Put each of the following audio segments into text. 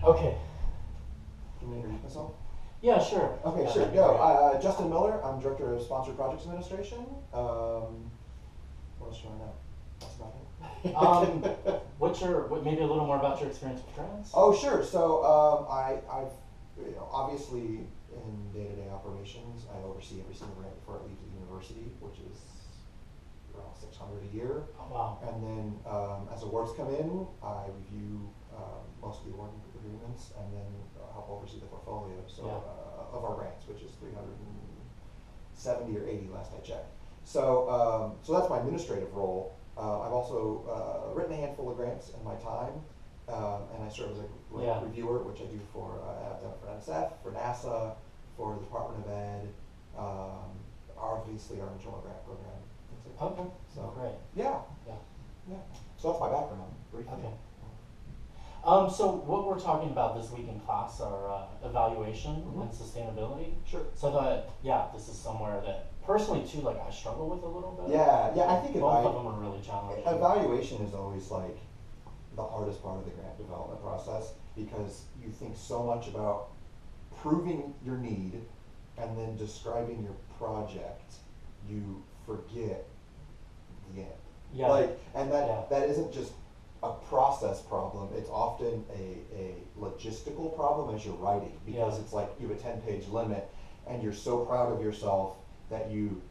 Okay. Can we introduce myself? Yeah, sure. Okay, Yeah, sure. that'd be Go. Justin Miller. I'm Director of Sponsored Projects Administration. What else do I know? That's about great. it. Maybe a little more about your experience with grants? Oh, sure. So I've obviously in day-to-day operations, I oversee every single grant before it leaves the university, which is around 600 a year. Oh, wow. And then as awards come in, I review most of the award agreements and then help oversee the portfolio of our grants, which is 370 or 80 last I checked. So that's my administrative role. I've also written a handful of grants in my time, and I serve as a reviewer, which I do for I've done it for NSF, for NASA, for the Department of Ed, obviously our internal grant program. Okay. So great. Yeah. Yeah. Yeah. So that's my background briefly. Okay. So what we're talking about this week in class are evaluation and sustainability. Sure. So this is somewhere that personally too, like I struggle with a little bit. Yeah, I think both of them are really challenging. Evaluation is always like the hardest part of the grant development process because you think so much about proving your need and then describing your project, you forget the end. Yeah. That isn't just a process problem, it's often a logistical problem as you're writing because it's like you have a 10-page limit and you're so proud of yourself that you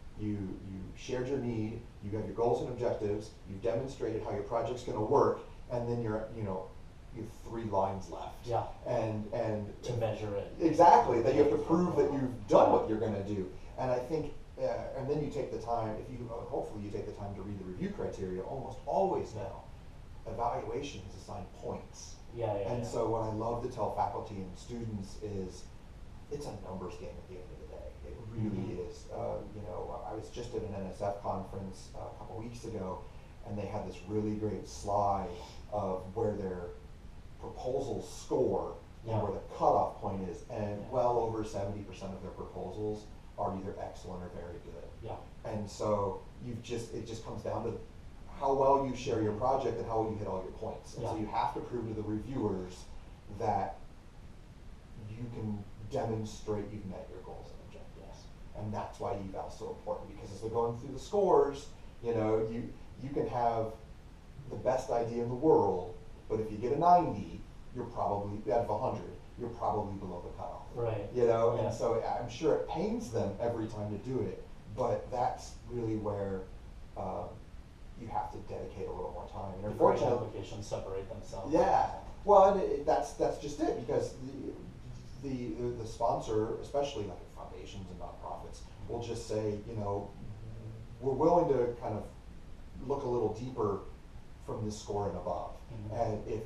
shared your need, you have your goals and objectives, you've demonstrated how your project's going to work, and then you have 3 lines left. Yeah. And to measure it. Exactly, that you have to prove that you've done what you're going to do. And I think and then you take the time, hopefully you take the time to read the review criteria. Almost always now, evaluation is assigned points. So what I love to tell faculty and students is it's a numbers game at the end of the day. It really is. I was just at an NSF conference a couple weeks ago, and they had this really great slide of where their proposals score and where the cutoff point is, and well over 70% of their proposals are either excellent or very good. Yeah. And so it just comes down to how well you share your project and how well you hit all your points. And so you have to prove to the reviewers that you can demonstrate you've met your goals and objectives. And that's why eval is so important, because as they're going through the scores, you can have the best idea in the world, but if you get a 90, you're probably out of 100. You're probably below the cutoff. Right. And so I'm sure it pains them every time to do it, but that's really where you have to dedicate a little more time. And unfortunately, applications separate themselves. Yeah. Well, that's just it, because the sponsor, especially like foundations and nonprofits, will just say, we're willing to kind of look a little deeper from this score and above. And if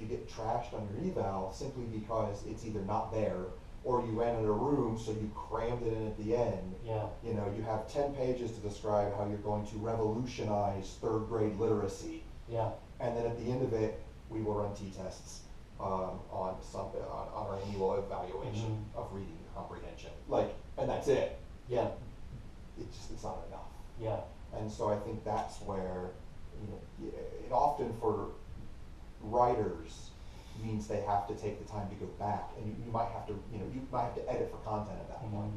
you get trashed on your eval simply because it's either not there or you ran out of room, so you crammed it in at the end. You have 10 pages to describe how you're going to revolutionize 3rd grade literacy. And then at the end of it, we will run t-tests on our annual evaluation of reading comprehension. And that's it. It's not enough. And so I think that's where it often for writers means they have to take the time to go back, and you might have to edit for content at that point,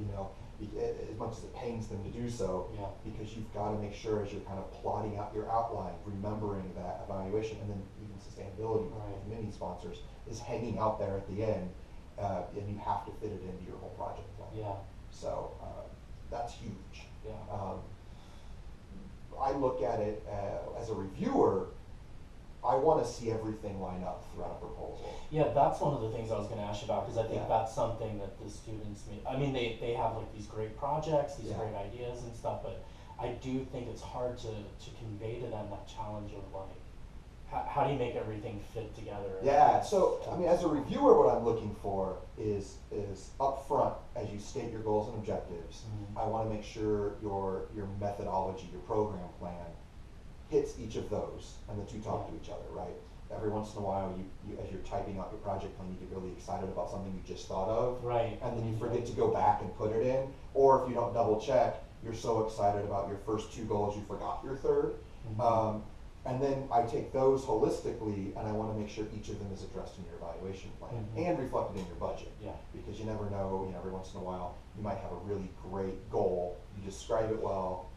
as much as it pains them to do so, because you've got to make sure as you're kind of plotting out your outline, remembering that evaluation, and then even sustainability with many sponsors is hanging out there at the end, and you have to fit it into your whole project plan. So that's huge. I look at it as a reviewer. I want to see everything line up throughout a proposal. That's one of the things I was going to ask you about, because I think that's something that the students they have like these great projects, these great ideas and stuff, but I do think it's hard to convey to them that challenge of like, how do you make everything fit together? So as a reviewer, what I'm looking for is up front, as you state your goals and objectives, I want to make sure your methodology, your program plan hits each of those, and the two talk to each other, right? Every once in a while, you as you're typing out your project plan, you get really excited about something you just thought of, and then you forget to go back and put it in, or if you don't double check, you're so excited about your first 2 goals, you forgot your 3rd. And then I take those holistically, and I want to make sure each of them is addressed in your evaluation plan and reflected in your budget. Yeah. Because you never know, every once in a while, you might have a really great goal, you describe it well,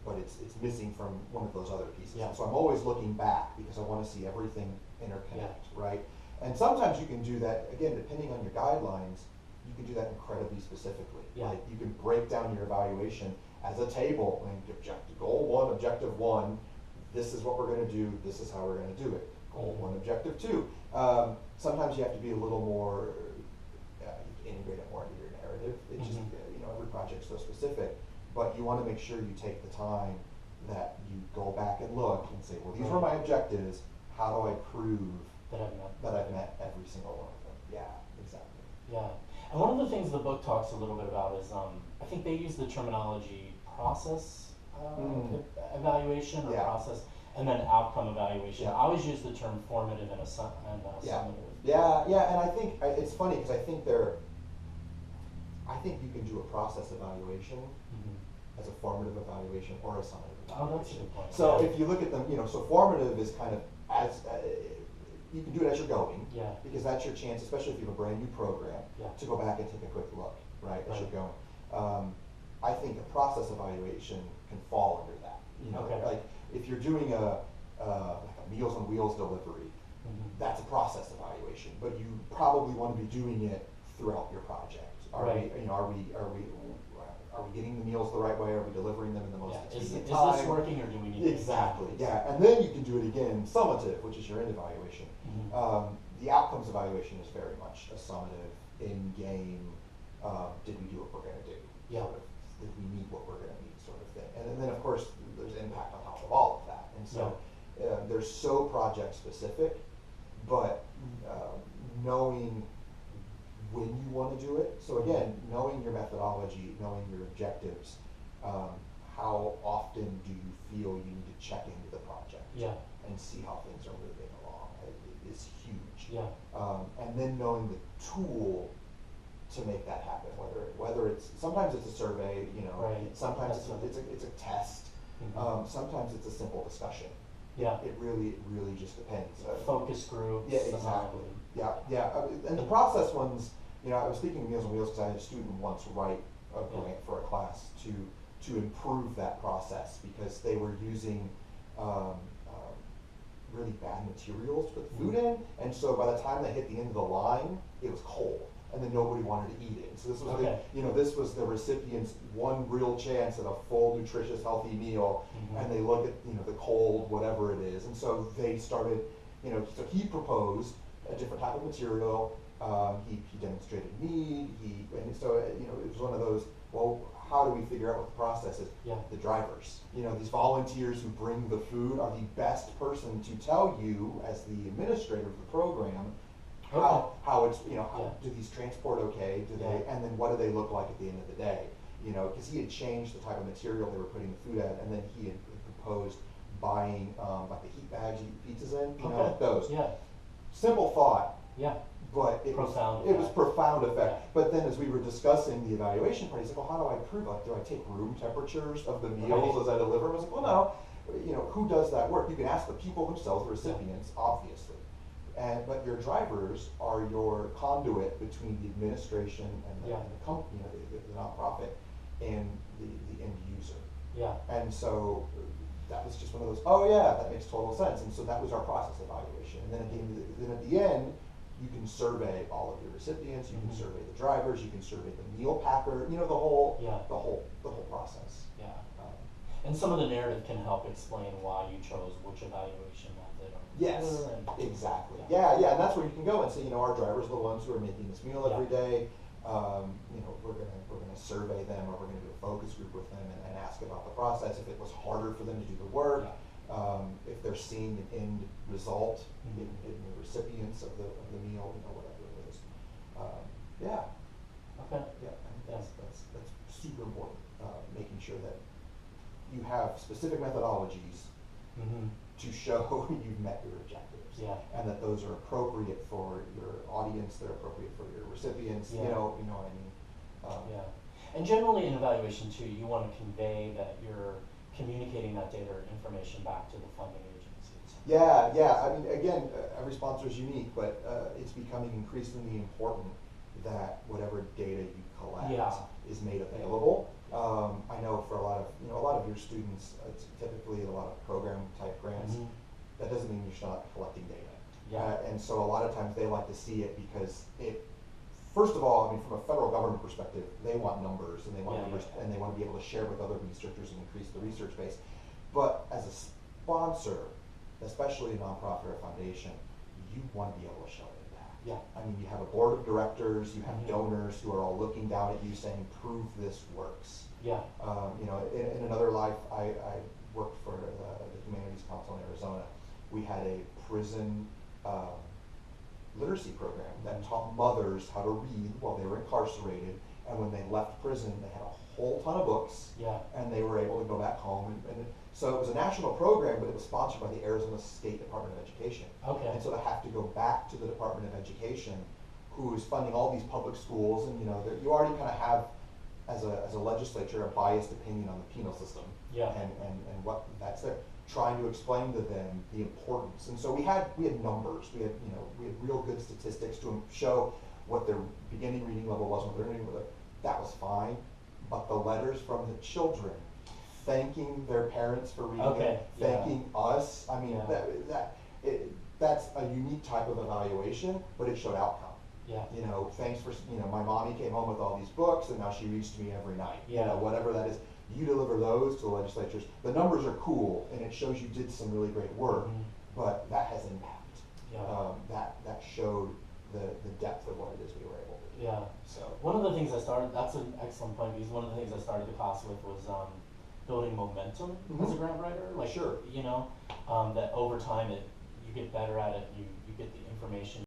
but it's missing from one of those other pieces. Yeah. So I'm always looking back because I want to see everything interconnect, right? And sometimes you can do that, again, depending on your guidelines, you can do that incredibly specifically. Yeah. Like you can break down your evaluation as a table, and goal 1, objective 1, this is what we're going to do, this is how we're going to do it. Goal 1, objective 2. Sometimes you have to be a little more, integrate it more into your narrative. It's just, every project's so specific, but you want to make sure you take the time that you go back and look and say, well, these were my objectives, how do I prove that I've met every single one of them? Yeah, exactly. Yeah, and one of the things the book talks a little bit about is, I think they use the terminology process evaluation or process, and then outcome evaluation. Yeah. I always use the term formative and summative. Yeah, and I think it's funny because I think you can do a process evaluation as a formative evaluation or a summative evaluation. Oh, that's a good point. So if you look at them, so formative is kind of as you can do it as you're going, because that's your chance, especially if you have a brand new program, to go back and take a quick look, right, as you're going. I think a process evaluation can fall under that. Like if you're doing like a Meals on Wheels delivery, that's a process evaluation, but you probably want to be doing it throughout your project. Are we getting the meals the right way? Are we delivering them in the most expedient time? Is this working, or do we need to Exactly, and then you can do it again, summative, which is your end evaluation. The outcomes evaluation is very much a summative, in-game, did we do what we're going to do? Sort of, did we meet what we're going to meet, sort of thing. And then, of course, there's impact on top of all of that. And so they're so project specific, but knowing when you want to do it. So again, knowing your methodology, knowing your objectives, how often do you feel you need to check into the project and see how things are moving along is huge. And then knowing the tool to make that happen, whether it's sometimes it's a survey, sometimes it's a test, sometimes it's a simple discussion. It really just depends. Focus groups. Yeah, exactly. And the process ones, I was thinking of Meals on Wheels because I had a student once write a grant for a class to improve that process because they were using really bad materials to put the food in, and so by the time they hit the end of the line, it was cold, and then nobody wanted to eat it. So this was this was the recipient's one real chance at a full, nutritious, healthy meal, and they look at the cold, whatever it is, and so they started, so he proposed a different type of material. He demonstrated need. And so it was one of those. Well, how do we figure out what the process is? The drivers. These volunteers who bring the food are the best person to tell you, as the administrator of the program, how it's do these transport okay? Do they? And then what do they look like at the end of the day? Because he had changed the type of material they were putting the food at, and then he had proposed buying like the heat bags you eat pizzas in. Those. Simple thought. But it was profound effect. But then as we were discussing the evaluation part, he's like, well, how do I prove? Like, do I take room temperatures of the meals as I deliver them? I was like, well, no. Who does that work? You can ask the people themselves, the recipients, obviously. But your drivers are your conduit between the administration and the company, the nonprofit, and the end user. And so that was just one of those, that makes total sense. And so that was our process evaluation. And then at the end, you can survey all of your recipients, you can survey the drivers, you can survey the meal packer, the whole process. And some of the narrative can help explain why you chose which evaluation method. Exactly. And that's where you can go and say, our drivers are the ones who are making this meal every day. We're gonna survey them, or we're gonna do a focus group with them and ask about the process. If it was harder for them to do the work. If they're seeing an end result in the recipients of the meal, whatever it is. I think that's super important. Making sure that you have specific methodologies to show you've met your objectives, and that those are appropriate for your audience, they're appropriate for your recipients. You know what I mean. And generally in evaluation too, you want to convey that you're communicating that data or information back to the funding agency. Yeah. I mean, again, every sponsor is unique, but it's becoming increasingly important that whatever data you collect Yeah. is made available. I know for a lot of your students, it's typically a lot of program type grants. Mhm. That doesn't mean you're not collecting data. Yeah. And so a lot of times they like to see it because first of all, I mean, from a federal government perspective, they want numbers and they want numbers and they want to be able to share with other researchers and increase the research base. But as a sponsor, especially a nonprofit or a foundation, you want to be able to show it back. Yeah. I mean, you have a board of directors, you have Mhm. donors who are all looking down at you saying, prove this works. Yeah. In another life, I worked for the Humanities Council in Arizona. We had a prison literacy program that taught mothers how to read while they were incarcerated, and when they left prison, they had a whole ton of books, Yeah. and they were able to go back home. And so it was a national program, but it was sponsored by the Arizona State Department of Education. Okay. And so they have to go back to the Department of Education, who is funding all these public schools, and you already kind of have, as a legislature, a biased opinion on the penal system. Yeah. And what that's there. Trying to explain to them the importance. And so we had numbers. We had real good statistics to show what their beginning reading level was, what their reading level. That was fine. But the letters from the children thanking their parents for reading it, thanking us. I mean, that's a unique type of evaluation, but it showed outcome. Yeah. Thanks for, my mommy came home with all these books and now she reads to me every night. Yeah. Whatever that is. You deliver those to the legislatures. The numbers are cool and it shows you did some really great work, but that has impact. Yeah. That showed the depth of what it is we were able to do. Yeah. So one of the things that's an excellent point, because one of the things I started the class with was building momentum as a grant writer. Like, Sure. that over time you get better at it, you get the information